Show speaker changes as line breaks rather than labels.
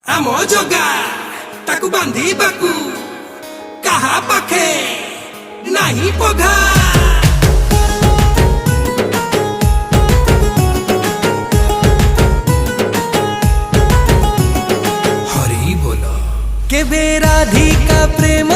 ଆମ ଜଗା ତାକୁ ବାନ୍ଧିବାକୁ କାହା ପାଖେ ନାହିଁ ପଘା। हरि बोल केबे राधिका प्रेम